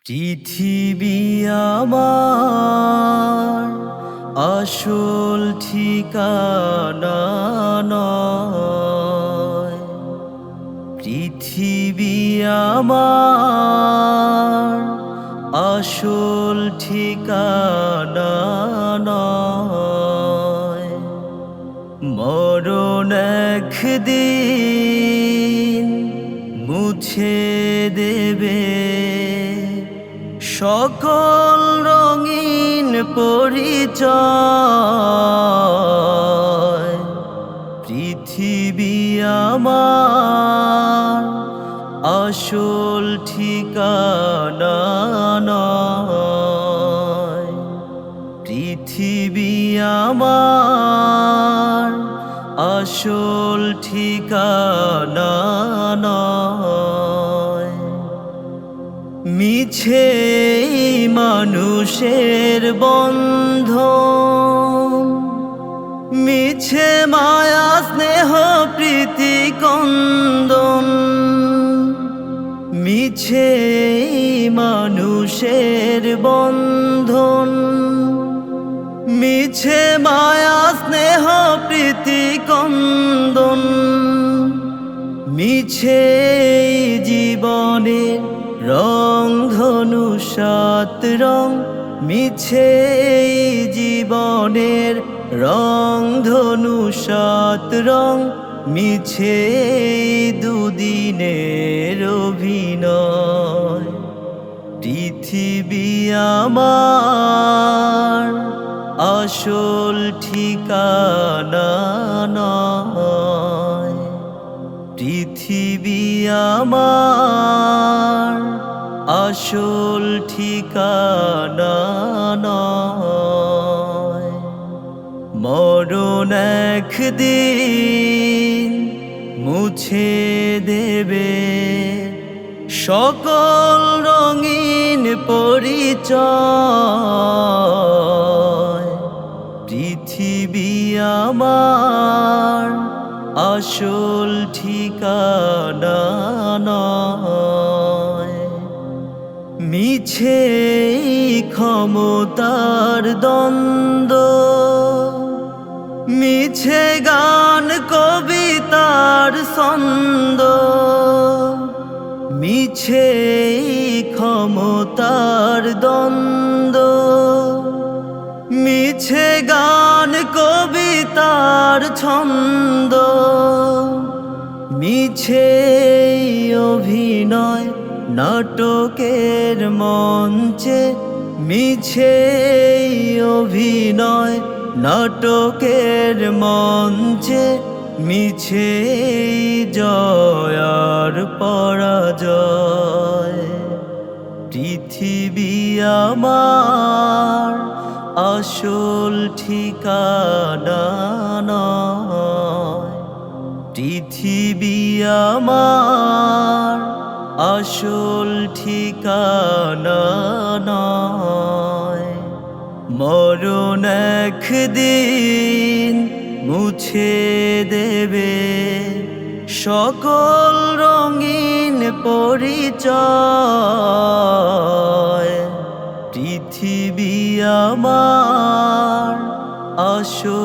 পৃথিবী আমার আসল ঠিকানা নয়। পৃথিবী আমার আসল ঠিকানা নয়। মরণ একদিন মুছে দেবে সকল রঙিন পরিচয়। পৃথিবী আমার আসল ঠিকানা নয়। পৃথিবী আমার আসল ঠিকানা নয়। মিছে মানুষের বন্ধন, মিছে মায়া স্নেহ প্রীতি কন্দন। মিছে মানুষের বন্ধন, মিছে মায়া স্নেহ প্রীতি কন্দন। মিছে জীবনের রং ধনু সাত রং, মিছে জীবনের রং ধনু সাত রং। মিছে দুদিনের অভিনয়। পৃথিবী আমার আসল ঠিকানা নয়। পৃথিবী আমার আসল ঠিকানা নয়। মরণ একদিন মুছে দেবে সকল রঙিন পরিচয়। পৃথিবী আমার আসল ঠিকানা নয়। মিছে ক্ষমতার দ্বন্দ্ব, মিছে গান কবিতার ছন্দ। মিছে ক্ষমতার দ্বন্দ্ব, মিছে গান কবিতার ছন্দ। মিছে অভিনয় নাটকের মঞ্চে, মিছে অভিনয় নাটকের মঞ্চে। মিছে জয় আর পরাজয়। পৃথিবী আমার আসল ঠিকানা নয়। পৃথিবী আমার আসল ঠিকানা নয়। মরণ একদিন মুছে দেবে সকল রঙিন পরিচয়। পৃথিবী আমার আসল